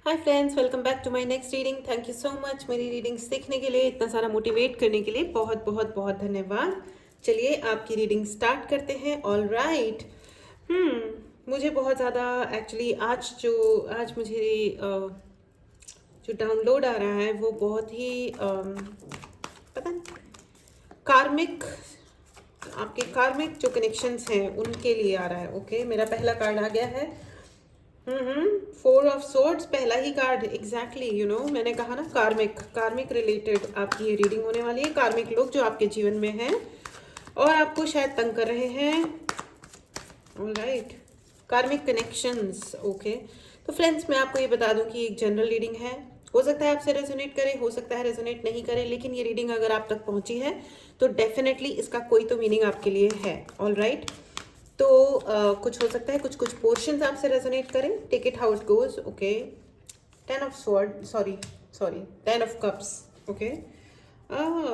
Hi friends, welcome back to my next reading. Thank you so much मेरी readings देखने के लिए, इतना सारा मोटिवेट करने के लिए बहुत बहुत बहुत धन्यवाद। चलिए आपकी रीडिंग स्टार्ट करते हैं। All right. मुझे बहुत ज़्यादा एक्चुअली आज मुझे जो डाउनलोड आ रहा है वो बहुत ही पता नहीं, कार्मिक, आपके कार्मिक जो कनेक्शंस हैं उनके लिए आ रहा है। ओके, मेरा पहला कार्ड आ गया है। 4 ऑफ सोर्ड्स, पहला ही कार्ड। एग्जैक्टली, मैंने कहा ना, कार्मिक रिलेटेड आपकी ये रीडिंग होने वाली है। कार्मिक लोग जो आपके जीवन में हैं और आपको शायद तंग कर रहे हैं। ऑलराइट, कार्मिक कनेक्शंस। ओके, तो फ्रेंड्स मैं आपको ये बता दूं कि एक जनरल रीडिंग है। हो सकता है आपसे रेजोनेट करे, हो सकता है रेजोनेट नहीं करे, लेकिन ये रीडिंग अगर आप तक पहुंची है तो डेफिनेटली इसका कोई तो मीनिंग आपके लिए है। ऑलराइट, तो कुछ हो सकता है कुछ पोर्शंस आपसे रेजोनेट करें। Take it how it goes. Okay, 10 of cups. Okay,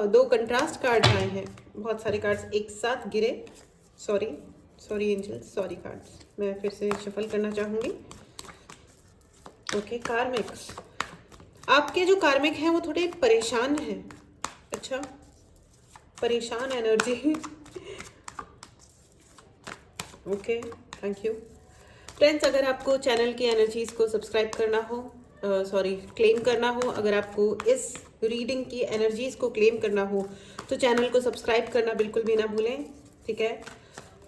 2 contrast card आए हैं, बहुत सारे कार्ड्स एक साथ गिरे। सॉरी एंजल्स, सॉरी कार्ड्स, मैं फिर से शफल करना चाहूँगी। ओके, कार्मिक्स, आपके जो कार्मिक हैं वो थोड़े परेशान हैं। अच्छा, परेशान energy. Okay, thank you friends. अगर आपको चैनल की एनर्जीज को सब्सक्राइब करना हो, क्लेम करना हो, अगर आपको इस रीडिंग की एनर्जीज को क्लेम करना हो तो चैनल को सब्सक्राइब करना बिल्कुल भी ना भूलें। ठीक है,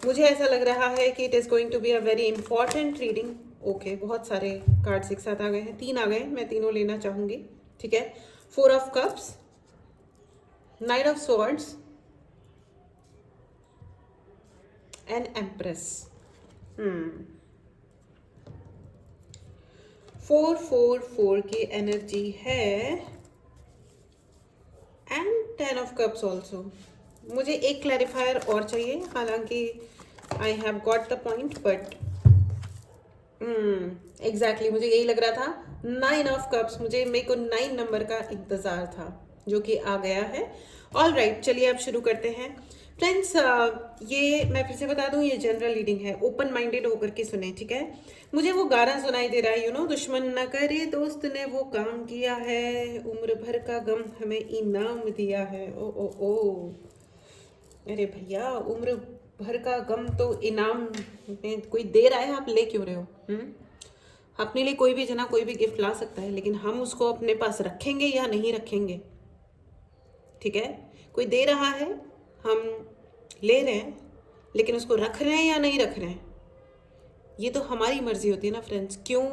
मुझे ऐसा लग रहा है कि it is going to be a very important reading. Okay, बहुत सारे कार्ड्स एक साथ आ गए हैं, 3 आ गए, मैं तीनों लेना चाहूँगी। ठीक है, 4 of cups, 9 of swords and empress. 4 की एनर्जी है एंड 10 ऑफ कप्स ऑल्सो। मुझे एक क्लैरिफायर और चाहिए, हालांकि I have got the point, but exactly मुझे यही लग रहा था। 9 ऑफ कप्स, मेरे को 9 नंबर का इंतज़ार था, जो कि आ गया है। ऑल राइट, चलिए अब शुरू करते हैं फ्रेंड्स। ये मैं फिर से बता दूं, ये जनरल रीडिंग है, ओपन माइंडेड होकर के सुने। ठीक है, मुझे वो गाना सुनाई दे रहा है, दुश्मन न करे दोस्त ने वो काम किया है, उम्र भर का गम हमें इनाम दिया है। ओ ओ ओ, अरे भैया, उम्र भर का गम तो इनाम में कोई दे रहा है, आप ले क्यों रहे हो? अपने लिए कोई भी जना कोई भी गिफ्ट ला सकता है, लेकिन हम उसको अपने पास रखेंगे या नहीं रखेंगे? ठीक है, कोई दे रहा है, हम ले रहे हैं, लेकिन उसको रख रहे हैं या नहीं रख रहे हैं, ये तो हमारी मर्जी होती है ना फ्रेंड्स। क्यों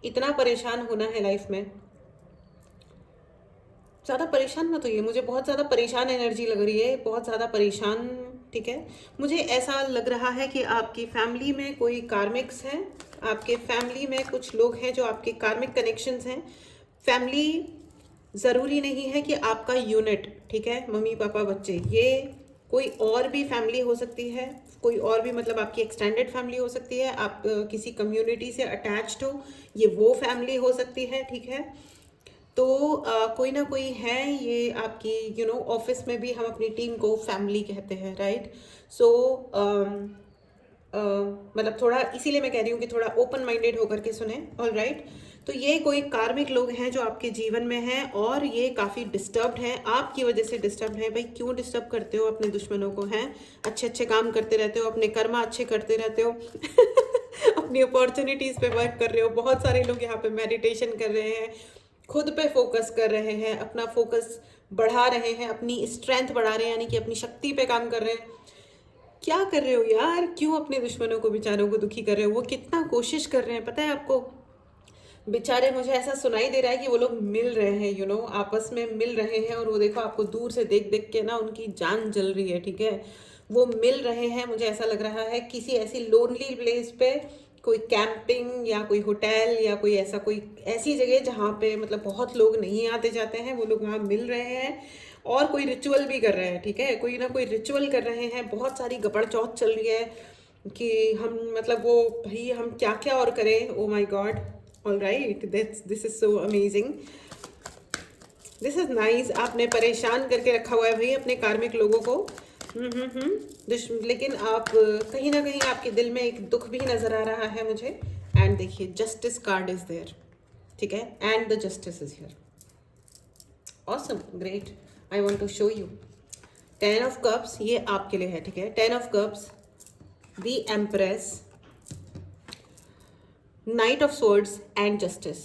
इतना परेशान होना है लाइफ में? ज़्यादा परेशान मत होइए, मुझे बहुत ज़्यादा परेशान एनर्जी लग रही है, बहुत ज़्यादा परेशान। ठीक है, मुझे ऐसा लग रहा है कि आपकी फैमिली में कोई कार्मिक्स हैं, आपके फैमिली में कुछ लोग हैं जो आपके कार्मिक कनेक्शंस हैं। फैमिली ज़रूरी नहीं है कि आपका यूनिट, ठीक है, मम्मी पापा बच्चे, ये कोई और भी फैमिली हो सकती है, कोई और भी, मतलब आपकी एक्सटेंडेड फैमिली हो सकती है, आप किसी कम्युनिटी से अटैच्ड हो, ये वो फैमिली हो सकती है। ठीक है, तो कोई ना कोई है, ये आपकी ऑफिस में भी हम अपनी टीम को फैमिली कहते हैं, राइट? सो मतलब थोड़ा इसीलिए मैं कह रही हूँ कि थोड़ा ओपन माइंडेड होकर के सुने। ऑल राइट, तो ये कोई कार्मिक लोग हैं जो आपके जीवन में हैं और ये काफ़ी डिस्टर्ब्ड हैं, आपकी वजह से डिस्टर्ब्ड हैं। भाई क्यों डिस्टर्ब करते हो अपने दुश्मनों को? हैं, अच्छे अच्छे काम करते रहते हो, अपने कर्मा अच्छे करते रहते हो। अपनी अपॉर्चुनिटीज़ पे वर्क कर रहे हो। बहुत सारे लोग यहाँ पे मेडिटेशन कर रहे हैं, खुद पे फोकस कर रहे हैं, अपना फोकस बढ़ा रहे हैं, अपनी स्ट्रेंथ बढ़ा रहे हैं, यानी कि अपनी शक्ति पे काम कर रहे हैं। क्या कर रहे हो यार? क्यों अपने दुश्मनों को, बेचारों को दुखी कर रहे हो? वो कितना कोशिश कर रहे हैं पता है आपको? बेचारे, मुझे ऐसा सुनाई दे रहा है कि वो लोग मिल रहे हैं, आपस में मिल रहे हैं, और वो देखो आपको दूर से देख देख के ना उनकी जान जल रही है। ठीक है, वो मिल रहे हैं। मुझे ऐसा लग रहा है किसी ऐसी लोनली प्लेस पे, कोई कैंपिंग या कोई होटल या कोई ऐसी जगह जहाँ पे मतलब बहुत लोग नहीं आते जाते हैं, वो लोग वहाँ मिल रहे हैं और कोई रिचुअल भी कर रहे हैं। ठीक है, कोई ना कोई रिचुअल कर रहे हैं। बहुत सारी गपड़ चौथ चल रही है कि हम, मतलब वो, भाई हम क्या क्या और करें। Oh my God. All right, this is so amazing, this is nice. आपने परेशान करके रखा हुआ है भाई अपने कार्मिक लोगों को। लेकिन आप कहीं ना कहीं आपके दिल में एक दुख भी नजर आ रहा है मुझे। एंड देखिए, जस्टिस कार्ड इज देयर। ठीक है, and the justice is here. Awesome, great, I want to show you. 10 of cups ये आपके लिए है, ठीक है। 10 of cups, the empress, knight of swords and justice.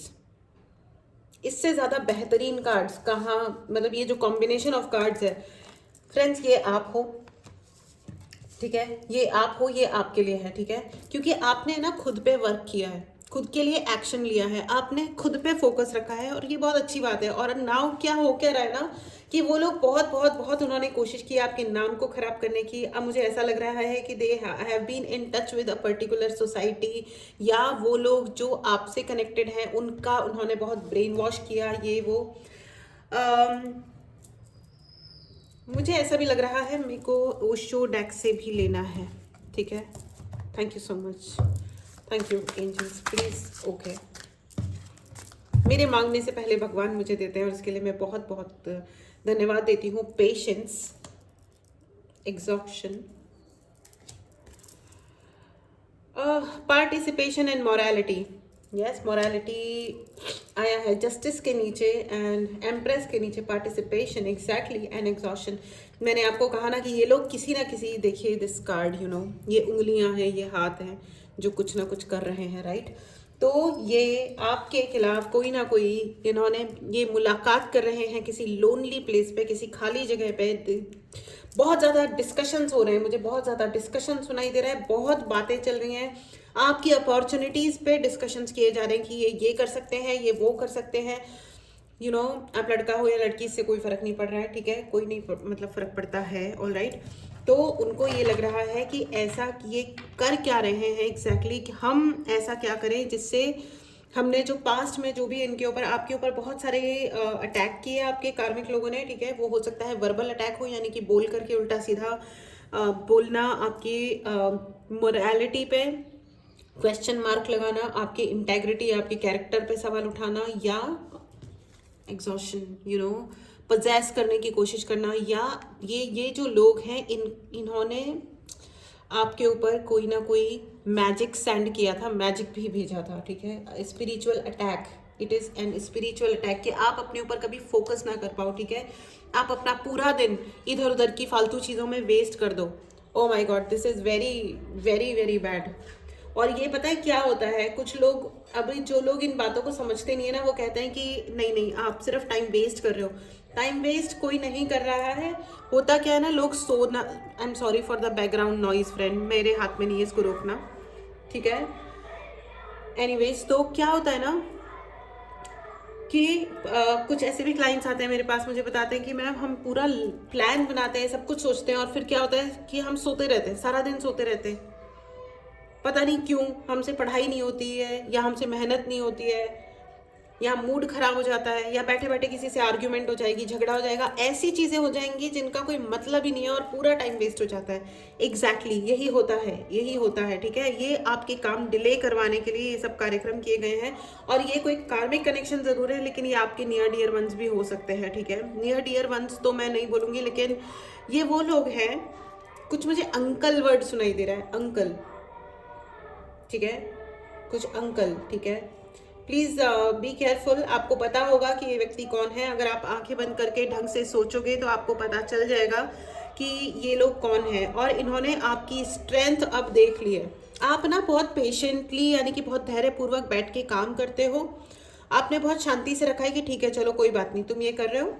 इससे ज़्यादा बेहतरीन कार्ड्स कहाँ, मतलब ये जो कॉम्बिनेशन ऑफ कार्ड्स है फ्रेंड्स, ये आप हो, ठीक है, ये आप हो, ये आपके लिए है, ठीक है, क्योंकि आपने ना खुद पे वर्क किया है, खुद के लिए एक्शन लिया है, आपने खुद पे फोकस रखा है, और ये बहुत अच्छी बात है। और नाउ क्या हो क्या रहा है ना कि वो लोग बहुत बहुत बहुत उन्होंने कोशिश की आपके नाम को खराब करने की। अब मुझे ऐसा लग रहा है कि they have been in touch with a particular society, या वो लोग जो आपसे कनेक्टेड हैं उनका उन्होंने बहुत ब्रेन वॉश किया, ये वो। मुझे ऐसा भी लग रहा है मेरे को ओशो डेक से भी लेना है, ठीक है। Thank you so much, thank you angels, please. Okay, मेरे मांगने से पहले भगवान मुझे देते हैं और इसके लिए मैं बहुत बहुत धन्यवाद देती हूँ। Patience, exhaustion, participation and morality. Yes, morality आया है जस्टिस के नीचे एंड एम्प्रेस के नीचे पार्टिसिपेशन, एग्जैक्टली, एंड एग्जॉशन। मैंने आपको कहा ना कि ये लोग किसी ना किसी, देखिए दिस कार्ड, यू नो, ये उंगलियां हैं, ये हाथ हैं जो कुछ ना कुछ कर रहे हैं, राइट। तो ये आपके खिलाफ कोई ना कोई, इन्होंने ये मुलाकात कर रहे हैं किसी लोनली प्लेस पे, किसी खाली जगह पे। बहुत ज़्यादा डिस्कशंस हो रहे हैं, मुझे बहुत ज़्यादा डिस्कशन सुनाई दे रहा है, बहुत बातें चल रही हैं, आपकी अपॉर्चुनिटीज़ पे डिस्कशंस किए जा रहे हैं कि ये कर सकते हैं, ये वो कर सकते हैं, यू नो। आप लड़का हो या लड़की, इससे कोई फ़र्क नहीं पड़ रहा है, ठीक है, कोई नहीं मतलब फ़र्क पड़ता है, ऑल राइट। तो उनको ये लग रहा है कि ऐसा ये कर क्या रहे हैं एग्जैक्टली, कि हम ऐसा क्या करें जिससे हमने जो पास्ट में जो भी इनके ऊपर, आपके ऊपर बहुत सारे अटैक किए आपके कार्मिक लोगों ने, ठीक है। वो हो सकता है वर्बल अटैक हो, यानी कि बोल करके उल्टा सीधा बोलना, आपकी मोरालिटी पे क्वेश्चन मार्क लगाना, आपकी इंटेग्रिटी, आपके कैरेक्टर पे सवाल उठाना, या एग्जॉशन, यू नो, पजेस करने की कोशिश करना, या ये जो लोग हैं इन्होंने आपके ऊपर कोई ना कोई मैजिक सेंड किया था, मैजिक भी भेजा था, ठीक है। Spiritual attack, it is an spiritual attack, कि आप अपने ऊपर कभी फोकस ना कर पाओ, ठीक है। आप अपना पूरा दिन इधर उधर की फालतू चीज़ों में वेस्ट कर दो। Oh my god, this is very very very bad. और ये पता है क्या होता है, कुछ लोग, अभी जो लोग इन बातों को समझते नहीं है ना, वो कहते हैं कि नहीं नहीं, आप सिर्फ टाइम वेस्ट कर रहे हो। टाइम वेस्ट कोई नहीं कर रहा है। होता क्या है ना, लोग सोना, I am sorry for the background noise friend, मेरे हाथ में नहीं है इसको रोकना, ठीक है। एनीवेज, तो क्या होता है ना कि कुछ ऐसे भी क्लाइंट्स आते हैं मेरे पास, मुझे बताते हैं कि मैम हम पूरा प्लान बनाते हैं, सब कुछ सोचते हैं, और फिर क्या होता है कि हम सोते रहते हैं, सारा दिन सोते रहते हैं, पता नहीं क्यों, हमसे पढ़ाई नहीं होती है, या हमसे मेहनत नहीं होती है, या मूड खराब हो जाता है, या बैठे बैठे किसी से आर्ग्यूमेंट हो जाएगी, झगड़ा हो जाएगा, ऐसी चीज़ें हो जाएंगी जिनका कोई मतलब ही नहीं है, और पूरा टाइम वेस्ट हो जाता है। एग्जैक्टली यही होता है, यही होता है, ठीक है। ये आपके काम डिले करवाने के लिए ये सब कार्यक्रम किए गए हैं, और ये कोई कार्मिक कनेक्शन ज़रूर है, लेकिन ये आपके नियर डियर वंस भी हो सकते हैं, ठीक है। नियर डियर वंस तो मैं नहीं बोलूँगी, लेकिन ये वो लोग हैं, कुछ मुझे अंकल वर्ड सुनाई दे रहा है, अंकल, ठीक है, कुछ अंकल, ठीक है। Please be careful. आपको पता होगा कि ये व्यक्ति कौन है, अगर आप आंखें बंद करके ढंग से सोचोगे तो आपको पता चल जाएगा कि ये लोग कौन है। और इन्होंने आपकी स्ट्रेंथ अब देख ली है। आप ना बहुत पेशेंटली, यानी कि बहुत धैर्यपूर्वक बैठ के काम करते हो, आपने बहुत शांति से रखा है कि ठीक है चलो कोई बात नहीं, तुम ये कर रहे हो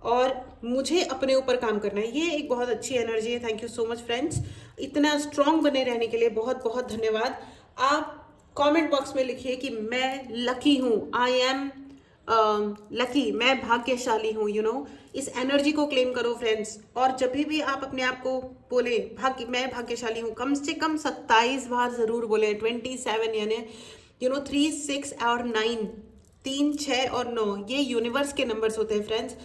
और मुझे अपने ऊपर काम करना है। ये एक बहुत अच्छी एनर्जी है। Thank you so much friends, इतना स्ट्रांग बने रहने के लिए बहुत बहुत धन्यवाद। आप कमेंट बॉक्स में लिखिए कि मैं लकी हूँ, आई एम लकी, मैं भाग्यशाली हूँ, यू नो। इस एनर्जी को क्लेम करो फ्रेंड्स। और जब भी आप अपने आप को बोले मैं भाग्यशाली हूँ, कम से कम 27 बार ज़रूर बोले। 27 यानी यू नो 3, 6 और 9, 3, 6 और 9 ये यूनिवर्स के नंबर्स होते हैं फ्रेंड्स।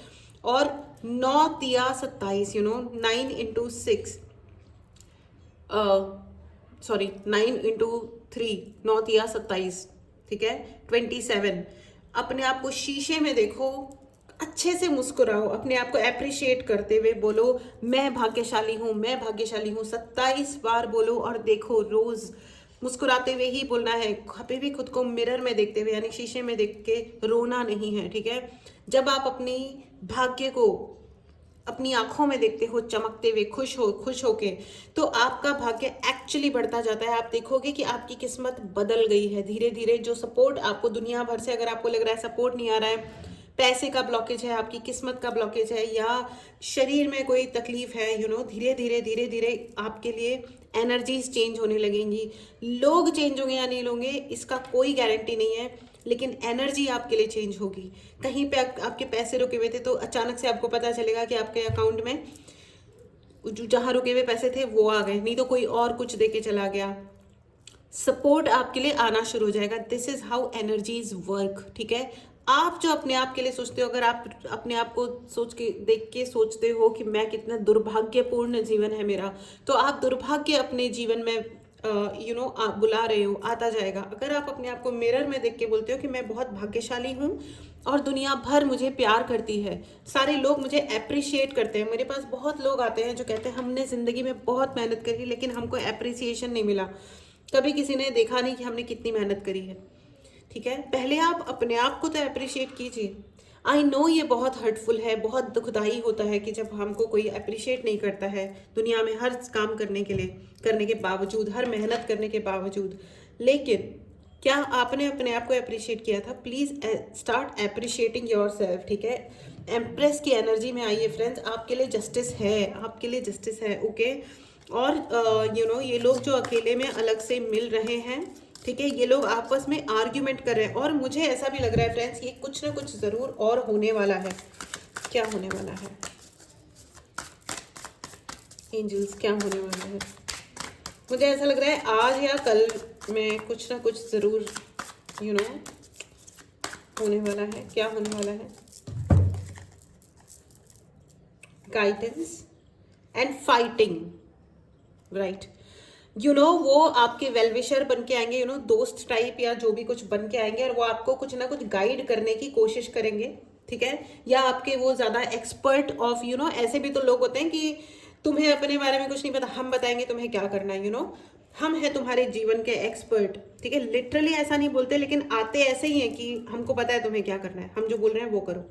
और 9 तिया 27, you know 9 into 6, sorry 9 into 3, 9 तिया 27, ठीक है, 27। अपने आप को शीशे में देखो, अच्छे से मुस्कुराओ, अपने आप को अप्रिशिएट करते हुए बोलो मैं भाग्यशाली हूँ, मैं भाग्यशाली हूँ। 27 बार बोलो और देखो रोज मुस्कुराते हुए ही बोलना है, कभी भी खुद को मिरर में देखते हुए यानी शीशे में देख के रोना नहीं है, ठीक है। जब आप अपनी भाग्य को अपनी आंखों में देखते हो चमकते हुए, खुश होके, तो आपका भाग्य एक्चुअली बढ़ता जाता है। आप देखोगे कि आपकी किस्मत बदल गई है धीरे धीरे। जो सपोर्ट आपको दुनिया भर से अगर आपको लग रहा है सपोर्ट नहीं आ रहा है, पैसे का ब्लॉकेज है, आपकी किस्मत का ब्लॉकेज है, या शरीर में कोई तकलीफ है, धीरे धीरे आपके लिए एनर्जीज चेंज होने लगेंगी। लोग चेंज होंगे या नहीं होंगे इसका कोई गारंटी नहीं है, लेकिन एनर्जी आपके लिए चेंज होगी। कहीं पे आपके पैसे रुके हुए थे तो अचानक से आपको पता चलेगा कि आपके अकाउंट में जहां रुके हुए पैसे थे वो आ गए, नहीं तो कोई और कुछ दे के चला गया। सपोर्ट आपके लिए आना शुरू हो जाएगा। This is how energies work, ठीक है। आप जो अपने आप के लिए सोचते हो, अगर आप अपने आप को सोच के देख के सोचते हो कि मैं कितना दुर्भाग्यपूर्ण जीवन है मेरा, तो आप दुर्भाग्य अपने जीवन में आप बुला रहे हो, आता जाएगा। अगर आप अपने आप को मिरर में देख के बोलते हो कि मैं बहुत भाग्यशाली हूँ और दुनिया भर मुझे प्यार करती है, सारे लोग मुझे अप्रिशिएट करते हैं। मेरे पास बहुत लोग आते हैं जो कहते हैं हमने ज़िंदगी में बहुत मेहनत करी लेकिन हमको अप्रिसिएशन नहीं मिला, कभी किसी ने देखा नहीं कि हमने कितनी मेहनत करी है, ठीक है। पहले आप अपने आप को तो अप्रिशिएट कीजिए। आई नो ये बहुत हर्टफुल है, बहुत दुखदाई होता है कि जब हमको कोई अप्रिशिएट नहीं करता है दुनिया में हर काम करने के बावजूद, हर मेहनत करने के बावजूद। लेकिन क्या आपने अपने आप को अप्रिशिएट किया था? Please start appreciating your self, ठीक है। एम्प्रेस की एनर्जी में आइए फ्रेंड्स, आपके लिए जस्टिस है, आपके लिए जस्टिस है, ओके। और ये लोग जो अकेले में अलग से मिल रहे हैं, ठीक है, ये लोग आपस में आर्ग्यूमेंट कर रहे हैं और मुझे ऐसा भी लग रहा है फ्रेंड्स ये कुछ ना कुछ ज़रूर और होने वाला है। क्या होने वाला है एंजल्स, क्या होने वाला है? मुझे ऐसा लग रहा है आज या कल में कुछ ना कुछ ज़रूर होने वाला है। क्या होने वाला है? Guidance and fighting, right. वो आपके वेलविशर बन के आएंगे, दोस्त टाइप या जो भी कुछ बन के आएंगे, और वो आपको कुछ ना कुछ गाइड करने की कोशिश करेंगे, ठीक है। या आपके वो ज़्यादा एक्सपर्ट ऑफ ऐसे भी तो लोग होते हैं कि तुम्हें अपने बारे में कुछ नहीं पता, हम बताएंगे तुम्हें क्या करना है, हम हैं तुम्हारे जीवन के एक्सपर्ट, ठीक है। लिटरली ऐसा नहीं बोलते लेकिन आते ऐसे ही हैं कि हमको पता है तुम्हें क्या करना है, हम जो बोल रहे हैं वो करो।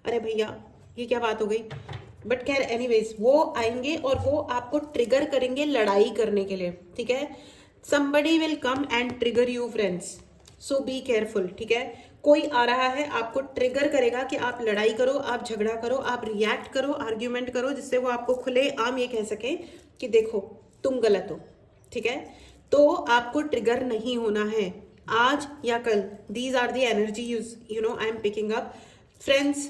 अरे भैया ये क्या बात हो गई? बट खैर एनीवेज वो आएंगे और वो आपको ट्रिगर करेंगे लड़ाई करने के लिए, ठीक है। somebody will come and trigger you friends, so be careful, ठीक है। कोई आ रहा है आपको ट्रिगर करेगा कि आप लड़ाई करो, आप झगड़ा करो, आप रिएक्ट करो, आर्ग्यूमेंट करो, जिससे वो आपको खुले आम ये कह सके कि देखो तुम गलत हो, ठीक है। तो आपको ट्रिगर नहीं होना है आज या कल। These are the energies I am picking up friends.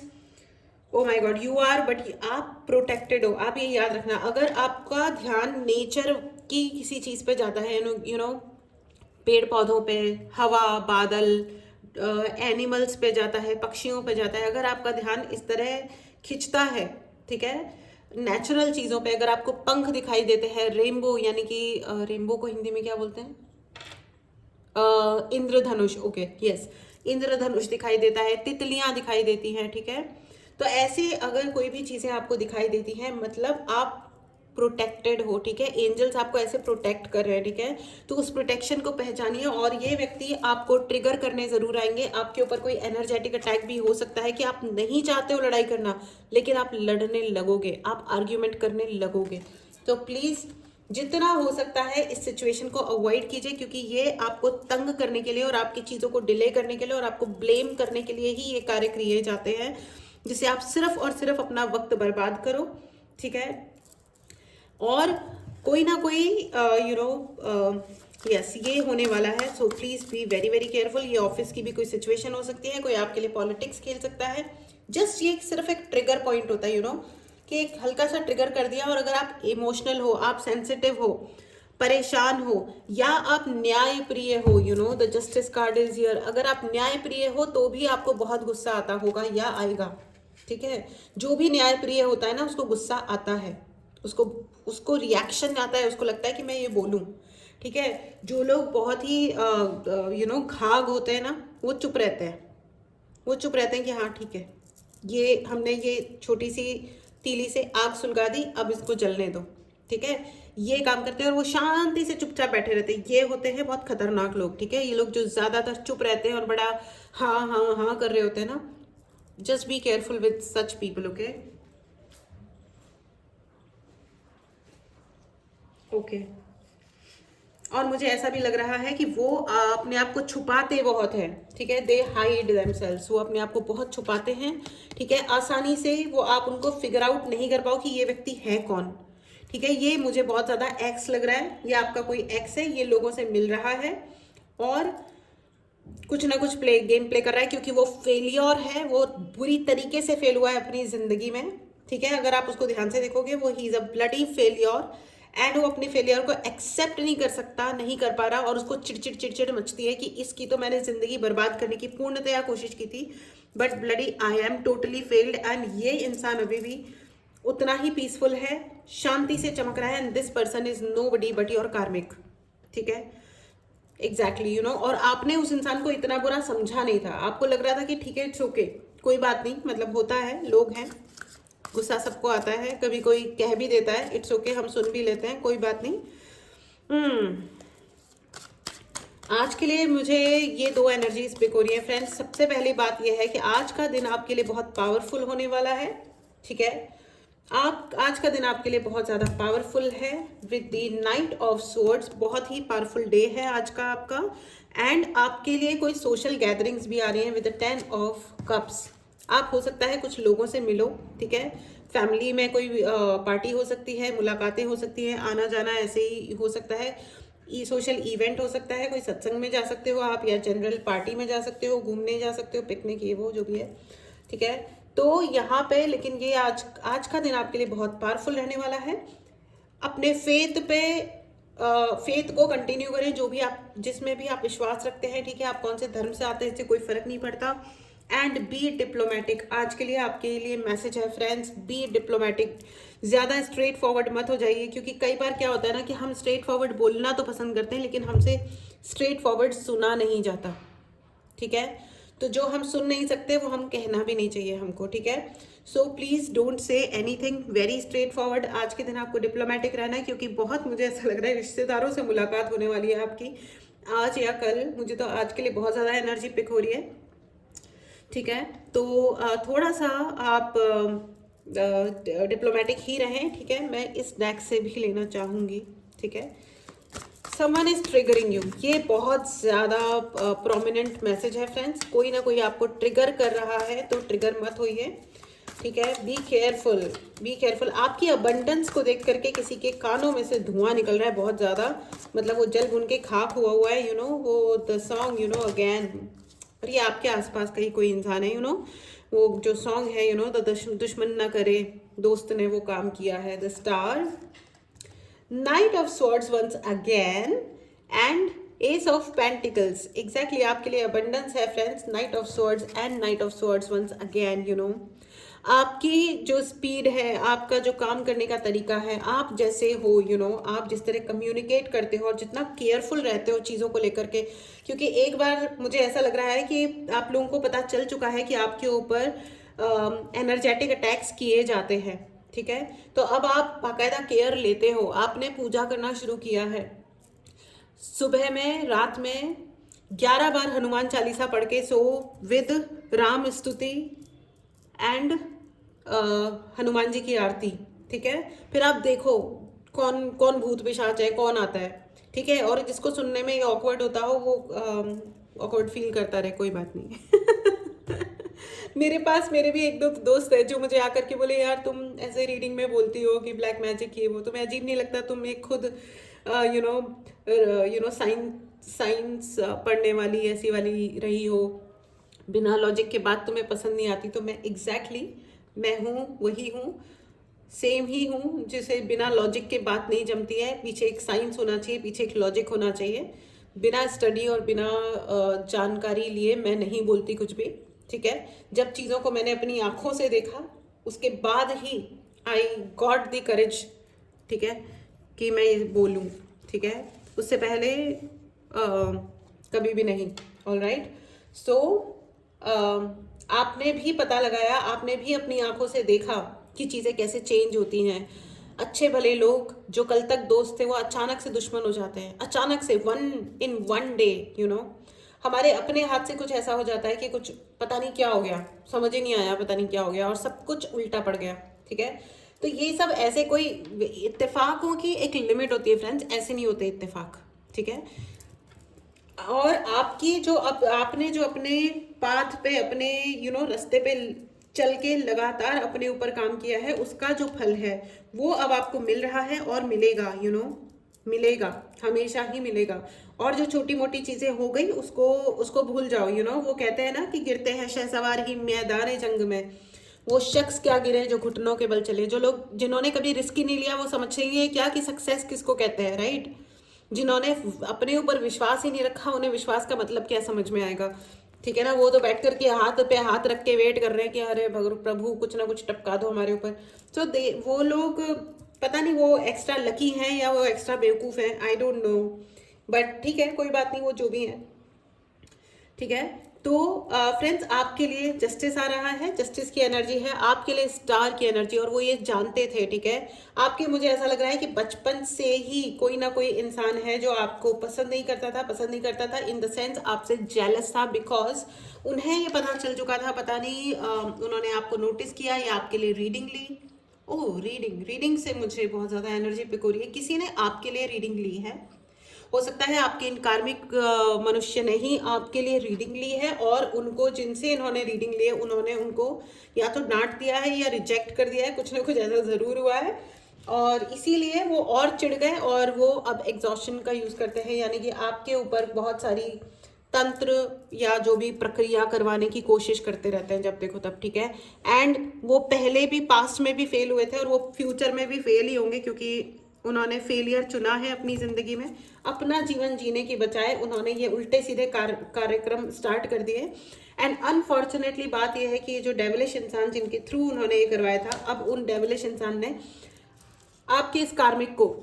Oh my god, you are, but आप प्रोटेक्टेड हो। आप ये याद रखना, अगर आपका ध्यान नेचर की किसी चीज़ पे जाता है, पेड़ पौधों पे, हवा, बादल, एनिमल्स पे जाता है, पक्षियों पे जाता है, अगर आपका ध्यान इस तरह खिंचता है, ठीक है, नेचुरल चीज़ों पे, अगर आपको पंख दिखाई देते हैं, रेनबो, यानी कि रेनबो को हिंदी में क्या बोलते हैं? इंद्रधनुष, ओके, यस, इंद्रधनुष दिखाई देता है, तितलियां दिखाई देती हैं, ठीक है। तो ऐसे अगर कोई भी चीज़ें आपको दिखाई देती हैं मतलब आप प्रोटेक्टेड हो, ठीक है। एंजल्स आपको ऐसे प्रोटेक्ट कर रहे हैं, ठीक है। तो उस प्रोटेक्शन को पहचानिए, और ये व्यक्ति आपको ट्रिगर करने ज़रूर आएंगे। आपके ऊपर कोई एनर्जेटिक अटैक भी हो सकता है कि आप नहीं चाहते हो लड़ाई करना, लेकिन आप लड़ने लगोगे, आप आर्ग्यूमेंट करने लगोगे। तो प्लीज़ जितना हो सकता है इस सिचुएशन को अवॉइड कीजिए, क्योंकि ये आपको तंग करने के लिए और आपकी चीज़ों को डिले करने के लिए और आपको ब्लेम करने के लिए ही ये कार्य किए जाते हैं, जिससे आप सिर्फ और सिर्फ अपना वक्त बर्बाद करो, ठीक है। और कोई ना कोई यस ये होने वाला है। So please be very very careful. ये ऑफिस की भी कोई सिचुएशन हो सकती है, कोई आपके लिए पॉलिटिक्स खेल सकता है। जस्ट ये सिर्फ एक ट्रिगर पॉइंट होता है, कि एक हल्का सा ट्रिगर कर दिया। और अगर आप इमोशनल हो, आप सेंसिटिव हो, परेशान हो, या आप न्यायप्रिय हो, the justice card is here. अगर आप न्यायप्रिय हो तो भी आपको बहुत गुस्सा आता होगा या आएगा, ठीक है। जो भी न्यायप्रिय होता है ना उसको गुस्सा आता है, उसको रिएक्शन आता है, उसको लगता है कि मैं ये बोलूं, ठीक है। जो लोग बहुत ही घाघ होते हैं ना, वो चुप रहते हैं, कि हाँ ठीक है, ये हमने ये छोटी सी तीली से आग सुलगा दी, अब इसको जलने दो, ठीक है, ये काम करते हैं और वो शांति से चुपचाप बैठे रहते हैं। ये होते हैं बहुत खतरनाक लोग। ठीक है, ये लोग जो ज्यादातर चुप रहते हैं और बड़ा हाँ हाँ हाँ कर रहे होते हैं ना, just be careful with such people. Okay okay. और मुझे ऐसा भी लग रहा है कि वो अपने आप को छुपाते बहुत है। ठीक है, दे हाइड देमसेल्व्स, वो अपने आप को बहुत छुपाते हैं। ठीक है, आसानी से वो आप उनको फिगर आउट नहीं कर पाओ कि ये व्यक्ति है कौन। ठीक है, ये मुझे बहुत ज्यादा एक्स लग रहा है। ये आपका कोई एक्स है, ये लोगों से मिल रहा है और कुछ ना कुछ गेम प्ले कर रहा है, क्योंकि वो फेलियर है, वो बुरी तरीके से फेल हुआ है अपनी जिंदगी में। ठीक है, अगर आप उसको ध्यान से देखोगे, वो he is a bloody failure and वो अपने फेलियर को एक्सेप्ट नहीं कर सकता, नहीं कर पा रहा, और उसको चिड़चिड़ चिड़चिड़ मचती है कि इसकी तो मैंने जिंदगी बर्बाद करने की पूर्णतया कोशिश की थी, but bloody I am totally failed. And ये इंसान अभी भी उतना ही पीसफुल है, शांति से चमक रहा है, and this person is nobody but your karmic. ठीक है, एग्जैक्टली यू नो। और आपने उस इंसान को इतना बुरा समझा नहीं था, आपको लग रहा था कि ठीक है इट्स ओके, कोई बात नहीं, मतलब होता है, लोग हैं, गुस्सा सबको आता है, कभी कोई कह भी देता है इट्स ओके, हम सुन भी लेते हैं, कोई बात नहीं। आज के लिए मुझे ये दो एनर्जीज पिक हो रही है फ्रेंड्स। सबसे पहली बात यह है कि आज का दिन आपके लिए बहुत पावरफुल होने वाला है। ठीक है, आप आज का दिन आपके लिए बहुत ज़्यादा पावरफुल है with the night of swords. बहुत ही पावरफुल डे है आज का आपका। एंड आपके लिए कोई सोशल गैदरिंग्स भी आ रही हैं विद द 10 ऑफ कप्स। आप हो सकता है कुछ लोगों से मिलो। ठीक है, फैमिली में कोई पार्टी हो सकती है, मुलाकातें हो सकती हैं, आना जाना ऐसे ही हो सकता है, सोशल इवेंट हो सकता है, कोई सत्संग में जा सकते हो आप, या जनरल पार्टी में जा सकते हो, घूमने जा सकते हो, पिकनिक, ये वो जो भी है। ठीक है, तो यहाँ पे लेकिन ये आज का दिन आपके लिए बहुत पावरफुल रहने वाला है। अपने फेथ पे फेथ को कंटिन्यू करें, जो भी आप जिसमें भी आप विश्वास रखते हैं। ठीक है, आप कौन से धर्म से आते हैं इससे कोई फर्क नहीं पड़ता। एंड बी डिप्लोमेटिक, आज के लिए आपके लिए मैसेज है फ्रेंड्स, बी डिप्लोमेटिक। ज़्यादा स्ट्रेट फॉरवर्ड मत हो जाइए, क्योंकि कई बार क्या होता है ना कि हम स्ट्रेट फॉरवर्ड बोलना तो पसंद करते हैं, लेकिन हमसे स्ट्रेट फॉरवर्ड सुना नहीं जाता। ठीक है, तो जो हम सुन नहीं सकते वो हम कहना भी नहीं चाहिए हमको। ठीक है, so please don't say anything very straight forward. आज के दिन आपको डिप्लोमेटिक रहना है, क्योंकि बहुत मुझे ऐसा लग रहा है रिश्तेदारों से मुलाकात होने वाली है आपकी आज या कल। मुझे तो आज के लिए बहुत ज़्यादा एनर्जी पिक हो रही है। ठीक है, तो थोड़ा सा आप डिप्लोमेटिक ही रहें। ठीक है, मैं इस डेक से भी लेना चाहूँगी। ठीक है, समवन इज ट्रिगरिंग यू, ये बहुत ज़्यादा प्रोमिनेंट मैसेज है फ्रेंड्स। कोई ना कोई आपको ट्रिगर कर रहा है, तो ट्रिगर मत होइए। ठीक है, बी केयरफुल, बी केयरफुल। आपकी अबंडेंस को देख करके किसी के कानों में से धुआं निकल रहा है बहुत ज़्यादा, मतलब वो जल भुन के खाक हुआ हुआ है, यू नो, वो the song, you know, again. और ये आपके आसपास का ही कोई इंसान है, यू नो, वो जो सॉन्ग है, यू नो, द दुश्मन ना करे दोस्त ने वो काम किया है, the star, knight of swords once again, and ace of pentacles. Exactly आपके लिए अबंडेंस है friends, knight of swords and knight of swords once again. You know, आपकी जो स्पीड है, आपका जो काम करने का तरीका है, आप जैसे हो, यू नो, आप जिस तरह कम्युनिकेट करते हो और जितना केयरफुल रहते हो चीज़ों को लेकर के, क्योंकि एक बार मुझे ऐसा लग रहा है कि आप लोगों को पता चल चुका है कि आपके ऊपर एनर्जेटिक अटैक्स किए जाते हैं। ठीक है, तो अब आप बाकायदा केयर लेते हो, आपने पूजा करना शुरू किया है। सुबह में, रात में 11 बार हनुमान चालीसा पढ़ के सो विद राम स्तुति एंड हनुमान जी की आरती। ठीक है, फिर आप देखो कौन कौन भूत पिशाच है, कौन आता है। ठीक है, और जिसको सुनने में ये ऑकवर्ड होता हो वो ऑकवर्ड फील करता रहे, कोई बात नहीं। मेरे भी एक दो दोस्त है जो मुझे आकर के बोले, यार तुम ऐसे रीडिंग में बोलती हो कि ब्लैक मैजिक ये वो, तुम्हें अजीब नहीं लगता? तुम एक खुद यू नो साइंस पढ़ने वाली ऐसी वाली रही हो, बिना लॉजिक के बात तुम्हें पसंद नहीं आती। तो मैं एग्जैक्टली मैं हूँ, वही हूँ, सेम ही हूँ, जिसे बिना लॉजिक के बात नहीं जमती है। पीछे एक साइंस होना चाहिए, पीछे एक लॉजिक होना चाहिए। बिना स्टडी और बिना जानकारी लिए मैं नहीं बोलती कुछ भी। ठीक है, जब चीज़ों को मैंने अपनी आंखों से देखा उसके बाद ही आई गॉट द करेज, ठीक है, कि मैं ये बोलूँ। ठीक है, उससे पहले कभी भी नहीं। ऑल राइट, सो आपने भी पता लगाया, आपने भी अपनी आंखों से देखा कि चीज़ें कैसे चेंज होती हैं। अच्छे भले लोग जो कल तक दोस्त थे वो अचानक से दुश्मन हो जाते हैं, अचानक से वन डे, हमारे अपने हाथ से कुछ ऐसा हो जाता है कि कुछ पता नहीं क्या हो गया, समझ ही नहीं आया, पता नहीं क्या हो गया और सब कुछ उल्टा पड़ गया। ठीक है, तो ये सब ऐसे कोई इत्तेफाकों की एक लिमिट होती है फ्रेंड्स, ऐसे नहीं होते इत्तेफाक। ठीक है, और आपकी जो आपने जो अपने पाथ पे, अपने रास्ते पे चल के लगातार अपने ऊपर काम किया है, उसका जो फल है वो अब आपको मिल रहा है और मिलेगा, मिलेगा, हमेशा ही मिलेगा। और जो छोटी मोटी चीजें हो गई उसको भूल जाओ। वो कहते हैं ना कि गिरते हैं शहसवार ही मैदान जंग में, वो शख्स क्या गिरे जो घुटनों के बल चले। जो लोग जिन्होंने कभी रिस्क ही नहीं लिया वो समझेंगे क्या कि सक्सेस किसको कहते हैं, राइट। जिन्होंने अपने ऊपर विश्वास ही नहीं रखा उन्हें विश्वास का मतलब क्या समझ में आएगा। ठीक है ना, वो तो बैठ करके हाथ पे हाथ रख के वेट कर रहे हैं कि अरे प्रभु कुछ ना कुछ टपका दो हमारे ऊपर। तो वो लोग पता नहीं वो एक्स्ट्रा लकी हैं या वो एक्स्ट्रा बेवकूफ़ हैं, आई डोंट नो, बट ठीक है कोई बात नहीं, वो जो भी है। ठीक है, तो फ्रेंड्स आपके लिए जस्टिस आ रहा है, जस्टिस की एनर्जी है आपके लिए, स्टार की एनर्जी, और वो ये जानते थे। ठीक है, आपके मुझे ऐसा लग रहा है कि बचपन से ही कोई ना कोई इंसान है जो आपको पसंद नहीं करता था इन द सेंस आपसे जेलस था, बिकॉज उन्हें ये पता चल चुका था, पता नहीं उन्होंने आपको नोटिस किया या आपके लिए रीडिंग ली। ओह, रीडिंग से मुझे बहुत ज़्यादा एनर्जी पिक हो रही है, किसी ने आपके लिए रीडिंग ली है। हो सकता है आपके इन कार्मिक मनुष्य ने ही आपके लिए रीडिंग ली है, और उनको जिनसे इन्होंने रीडिंग ली है उन्होंने उनको या तो डांट दिया है या रिजेक्ट कर दिया है, कुछ ना कुछ ऐसा ज़रूर हुआ है, और इसीलिए वो और चिढ़ गए और वो अब एग्जॉशन का यूज़ करते हैं, यानी कि आपके ऊपर बहुत सारी तंत्र या जो भी प्रक्रिया करवाने की कोशिश करते रहते हैं जब देखो तब। ठीक है, एंड वो पहले भी पास्ट में भी फेल हुए थे और वो फ्यूचर में भी फेल ही होंगे, क्योंकि उन्होंने फेलियर चुना है अपनी ज़िंदगी में। अपना जीवन जीने की बजाय उन्होंने ये उल्टे सीधे कार्यक्रम स्टार्ट कर दिए। एंड अनफॉर्चुनेटली बात यह है कि ये जो डेविलिश इंसान जिनके थ्रू उन्होंने ये करवाया था, अब उन डेविलिश इंसान ने आपके इस कार्मिक को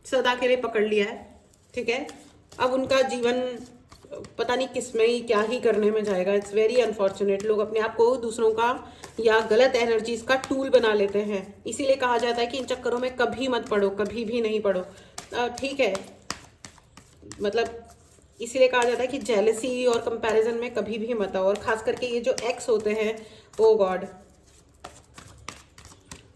सदा के लिए पकड़ लिया है। ठीक है, अब उनका जीवन पता नहीं किस में ही क्या ही करने में जाएगा। इट्स वेरी अनफॉर्चुनेट, लोग अपने आप को दूसरों का या गलत एनर्जीज का टूल बना लेते हैं, इसीलिए कहा जाता है कि इन चक्करों में कभी मत पड़ो, कभी भी नहीं पड़ो। ठीक है, मतलब इसीलिए कहा जाता है कि जेलसी और कंपैरिजन में कभी भी मत आओ, और खास करके ये जो एक्स होते हैं, ओ गॉड,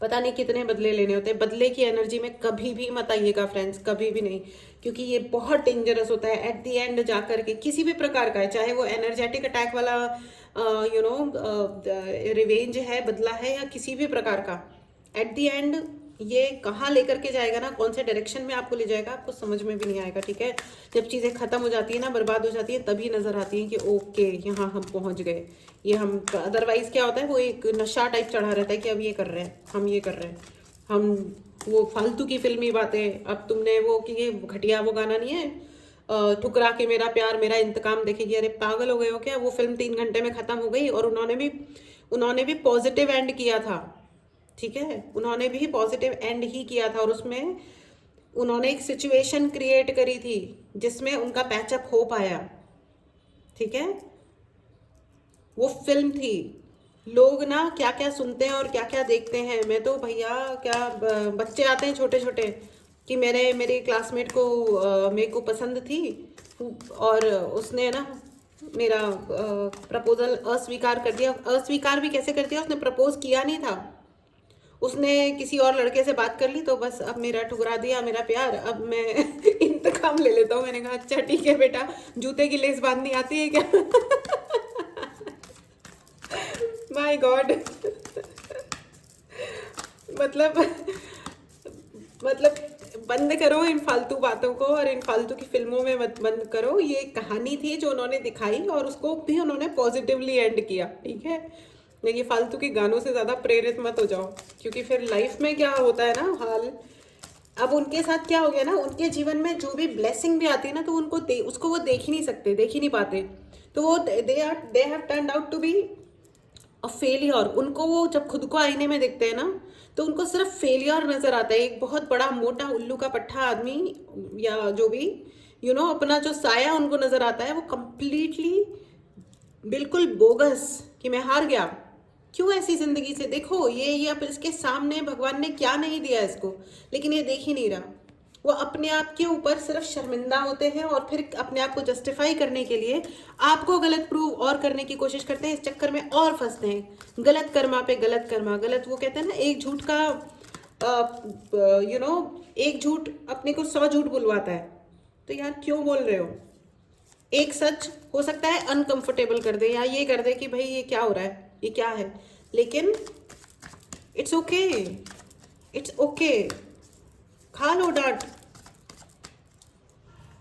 पता नहीं कितने बदले लेने होते हैं, बदले की एनर्जी में कभी भी मत आइएगा फ्रेंड्स, कभी भी नहीं, क्योंकि ये बहुत डेंजरस होता है। एट द एंड जाकर के किसी भी प्रकार का है, चाहे वो एनर्जेटिक अटैक वाला रिवेंज है, बदला है, या किसी भी प्रकार का, एट द एंड ये कहाँ लेकर के जाएगा ना, कौन से डायरेक्शन में आपको ले जाएगा, आपको समझ में भी नहीं आएगा। ठीक है, जब चीज़ें खत्म हो जाती है ना, बर्बाद हो जाती है, तभी नज़र आती है कि ओके यहाँ हम पहुँच गए। ये हम अदरवाइज क्या होता है, वो एक नशा टाइप चढ़ा रहता है कि अब ये कर रहे हैं, हम ये कर रहे हैं, हम वो फालतू की फिल्मी बातें। अब तुमने वो कि ये घटिया वो गाना नहीं है, ठुकरा के मेरा प्यार मेरा इंतकाम देखेगी, अरे पागल हो गए हो क्या। वो फिल्म 3 घंटे में ख़त्म हो गई, और उन्होंने भी पॉजिटिव एंड किया था। ठीक है, उन्होंने भी पॉजिटिव एंड ही किया था, और उसमें उन्होंने एक सिचुएशन क्रिएट करी थी जिसमें उनका पैचअप हो पाया। ठीक है, वो फिल्म थी। लोग ना क्या क्या सुनते हैं और क्या क्या देखते हैं, मैं तो भैया क्या बच्चे आते हैं छोटे छोटे कि मेरे क्लासमेट को मेरे को पसंद थी, और उसने ना मेरा प्रपोजल अस्वीकार कर दिया। अस्वीकार भी कैसे कर दिया, उसने प्रपोज किया नहीं था, उसने किसी और लड़के से बात कर ली, तो बस अब मेरा ठुकरा दिया मेरा प्यार, अब मैं इंतकाम ले लेता हूँ। मैंने कहा अच्छा ठीक है बेटा, जूते की लेस बांधनी आती है क्या? My God. मतलब बंद करो इन फालतू बातों को, और इन फालतू की फिल्मों में मत बंद करो। ये कहानी थी जो उन्होंने दिखाई, और उसको भी उन्होंने पॉजिटिवली एंड किया। ठीक है, ये फालतू के गानों से ज़्यादा प्रेरित मत हो जाओ, क्योंकि फिर लाइफ में क्या होता है ना हाल। अब उनके साथ क्या हो गया ना, उनके जीवन में जो भी ब्लेसिंग भी आती है ना, तो उसको वो देख ही नहीं सकते, देख ही नहीं पाते, तो वो they have turned out to be a failure. उनको वो जब खुद को आईने में देखते हैं ना, तो उनको सिर्फ फेलियर नजर आता है। एक बहुत बड़ा मोटा उल्लू का पट्टा आदमी या जो भी अपना जो साया उनको नजर आता है, वो कंप्लीटली बिल्कुल बोगस कि मैं हार गया, क्यों ऐसी जिंदगी से, देखो ये अब इसके सामने भगवान ने क्या नहीं दिया इसको, लेकिन ये देख ही नहीं रहा। वो अपने आप के ऊपर सिर्फ शर्मिंदा होते हैं और फिर अपने आप को जस्टिफाई करने के लिए आपको गलत प्रूव और करने की कोशिश करते हैं, इस चक्कर में और फंसते हैं। गलत कर्मा पे गलत कर्मा, गलत, वो कहते हैं ना एक झूठ का एक झूठ अपने को 100 झूठ बुलवाता है। तो यार क्यों बोल रहे हो? एक सच हो सकता है अनकंफर्टेबल कर दे या ये कर दे कि भाई ये क्या हो रहा है, ये क्या है, लेकिन इट्स ओके, इट्स ओके। खा लो डांट,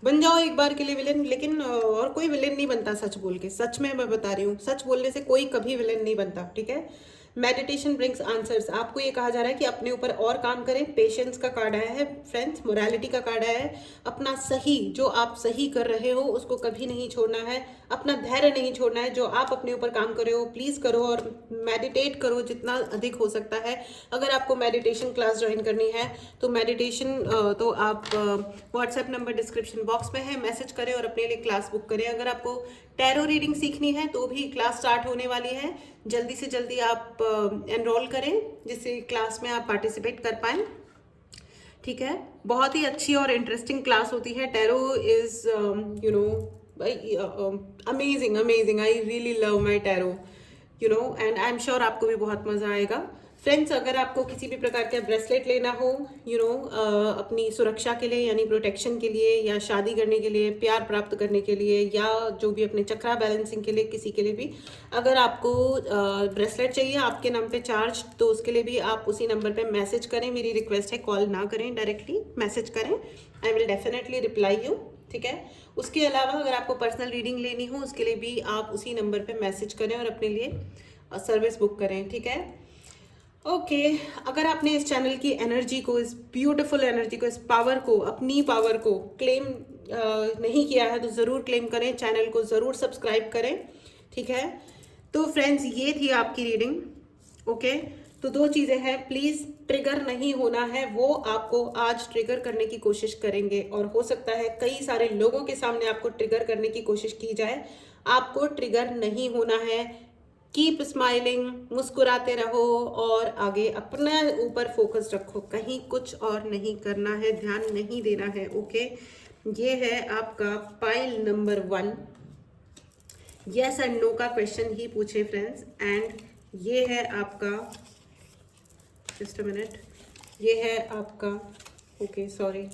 बन जाओ एक बार के लिए विलेन, लेकिन और कोई विलेन नहीं बनता सच बोल के। सच में मैं बता रही हूँ, सच बोलने से कोई कभी विलेन नहीं बनता, ठीक है। मेडिटेशन ब्रिंग्स आंसर्स, आपको ये कहा जा रहा है कि अपने ऊपर और काम करें। पेशेंस का कार्ड आया है फ्रेंड्स, मोरालिटी का कार्ड आया है। अपना सही, जो आप सही कर रहे हो उसको कभी नहीं छोड़ना है, अपना धैर्य नहीं छोड़ना है। जो आप अपने ऊपर काम कर रहे हो प्लीज़ करो और मेडिटेट करो जितना अधिक हो सकता है। अगर आपको मेडिटेशन क्लास ज्वाइन करनी है तो मेडिटेशन तो आप व्हाट्सएप नंबर डिस्क्रिप्शन बॉक्स में है, मैसेज करें और अपने लिए क्लास बुक करें। अगर आपको टैरो रीडिंग सीखनी है तो भी क्लास स्टार्ट होने वाली है, जल्दी से जल्दी आप एनरोल करें जिससे क्लास में आप पार्टिसिपेट कर पाएँ, ठीक है। बहुत ही अच्छी और इंटरेस्टिंग क्लास होती है। Tarot is amazing amazing, I really love my tarot, and I am sure आपको भी बहुत मज़ा आएगा। फ्रेंड्स, अगर आपको किसी भी प्रकार का ब्रेसलेट लेना हो अपनी सुरक्षा के लिए यानी प्रोटेक्शन के लिए, या शादी करने के लिए, प्यार प्राप्त करने के लिए, या जो भी अपने चक्रा बैलेंसिंग के लिए, किसी के लिए भी अगर आपको ब्रेसलेट चाहिए आपके नाम पे चार्ज, तो उसके लिए भी आप उसी नंबर पे मैसेज करें। मेरी रिक्वेस्ट है कॉल ना करें, डायरेक्टली मैसेज करें, I will definitely reply you, ठीक है। उसके अलावा अगर आपको पर्सनल रीडिंग लेनी हो उसके लिए भी आप उसी नंबर पे मैसेज करें और अपने लिए सर्विस बुक करें, ठीक है। ओके, अगर आपने इस चैनल की एनर्जी को, इस ब्यूटीफुल एनर्जी को, इस पावर को, अपनी पावर को क्लेम नहीं किया है तो ज़रूर क्लेम करें, चैनल को ज़रूर सब्सक्राइब करें, ठीक है। तो फ्रेंड्स, ये थी आपकी रीडिंग, ओके। तो 2 चीज़ें हैं, प्लीज़ ट्रिगर नहीं होना है, वो आपको आज ट्रिगर करने की कोशिश करेंगे और हो सकता है कई सारे लोगों के सामने आपको ट्रिगर करने की कोशिश की जाए। आपको ट्रिगर नहीं होना है। कीप स्माइलिंग, मुस्कुराते रहो और आगे अपने ऊपर फोकस रखो, कहीं कुछ और नहीं करना है, ध्यान नहीं देना है, ओके। ये है आपका pile number 1, yes and no का क्वेश्चन ही पूछे फ्रेंड्स। एंड ये है आपका, जस्ट अ मिनट, ये है आपका, ओके सॉरी,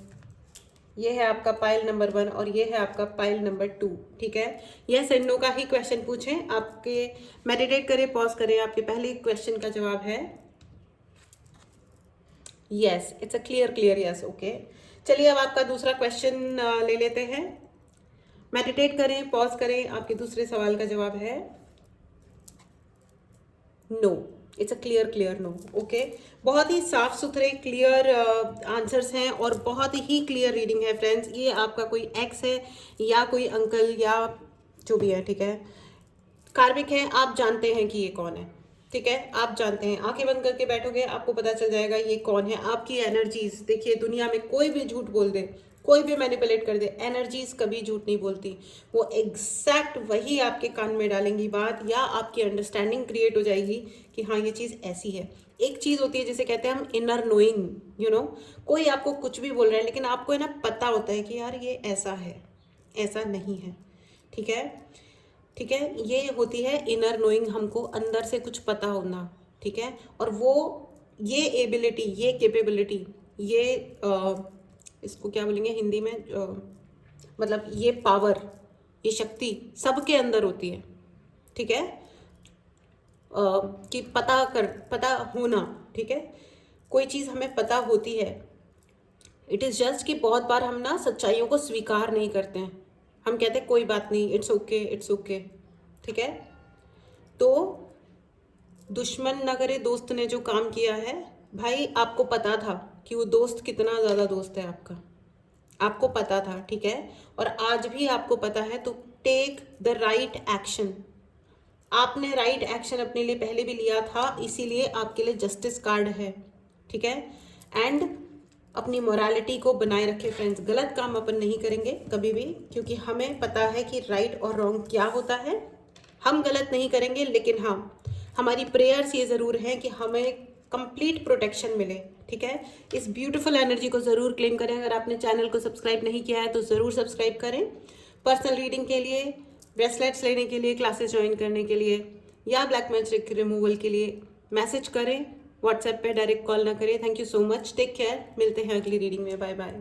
ये है आपका पाइल नंबर 1 और ये है आपका पाइल नंबर 2, ठीक है। यस एंड नो का ही क्वेश्चन पूछें, आपके मेडिटेट करें, पॉज करें। आपके पहले क्वेश्चन का जवाब है yes, it's a clear yes, okay. चलिए अब आपका दूसरा क्वेश्चन ले लेते हैं। मेडिटेट करें, पॉज करें। आपके दूसरे सवाल का जवाब है no, it's a clear no, okay. बहुत ही साफ सुथरे क्लियर आंसर्स हैं और बहुत ही क्लियर रीडिंग है फ्रेंड्स। ये आपका कोई एक्स है या कोई अंकल या जो भी है, ठीक है, कार्मिक है, आप जानते हैं कि ये कौन है, ठीक है, आप जानते हैं। आंखें बंद करके बैठोगे आपको पता चल जाएगा ये कौन है। आपकी एनर्जीज देखिए, दुनिया में कोई भी झूठ बोल दे, कोई भी मैनिपुलेट कर दे, एनर्जीज कभी झूठ नहीं बोलती। वो एग्जैक्ट वही आपके कान में डालेंगी बात, या आपकी अंडरस्टैंडिंग क्रिएट हो जाएगी कि हाँ ये चीज़ ऐसी है। एक चीज़ होती है जिसे कहते हैं हम इनर नोइंग, कोई आपको कुछ भी बोल रहा है लेकिन आपको है ना पता होता है कि यार ये ऐसा है, ऐसा नहीं है, ठीक है, ठीक है। ये होती है इनर नोइंग, हमको अंदर से कुछ पता होना, ठीक है। और वो ये एबिलिटी, ये कैपेबिलिटी, ये इसको क्या बोलेंगे हिंदी में, मतलब ये पावर, ये शक्ति सबके अंदर होती है, ठीक है। कि पता होना, ठीक है। कोई चीज़ हमें पता होती है, इट इज़ जस्ट कि बहुत बार हम ना सच्चाइयों को स्वीकार नहीं करते हैं। हम कहते हैं कोई बात नहीं, इट्स ओके, इट्स ओके, ठीक है। तो दुश्मन न करे दोस्त ने जो काम किया है, भाई आपको पता था कि वो दोस्त कितना ज़्यादा दोस्त है आपका, आपको पता था, ठीक है। और आज भी आपको पता है, तो टेक द राइट एक्शन। आपने राइट एक्शन अपने लिए पहले भी लिया था, इसीलिए आपके लिए जस्टिस कार्ड है, ठीक है। एंड अपनी मोरालिटी को बनाए रखें फ्रेंड्स, गलत काम अपन नहीं करेंगे कभी भी, क्योंकि हमें पता है कि राइट और रॉन्ग क्या होता है। हम गलत नहीं करेंगे, लेकिन हाँ, हमारी प्रेयर्स ये ज़रूर है कि हमें कंप्लीट प्रोटेक्शन मिले, ठीक है। इस ब्यूटीफुल एनर्जी को ज़रूर क्लेम करें। अगर आपने चैनल को सब्सक्राइब नहीं किया है तो ज़रूर सब्सक्राइब करें। पर्सनल रीडिंग के लिए, ब्रेसलेट्स लेने के लिए, क्लासेस ज्वाइन करने के लिए या ब्लैक मैजिक रिमूवल के लिए मैसेज करें, व्हाट्सएप पे डायरेक्ट कॉल ना करें। Thank you so much, take care, मिलते हैं अगली रीडिंग में, बाय बाय।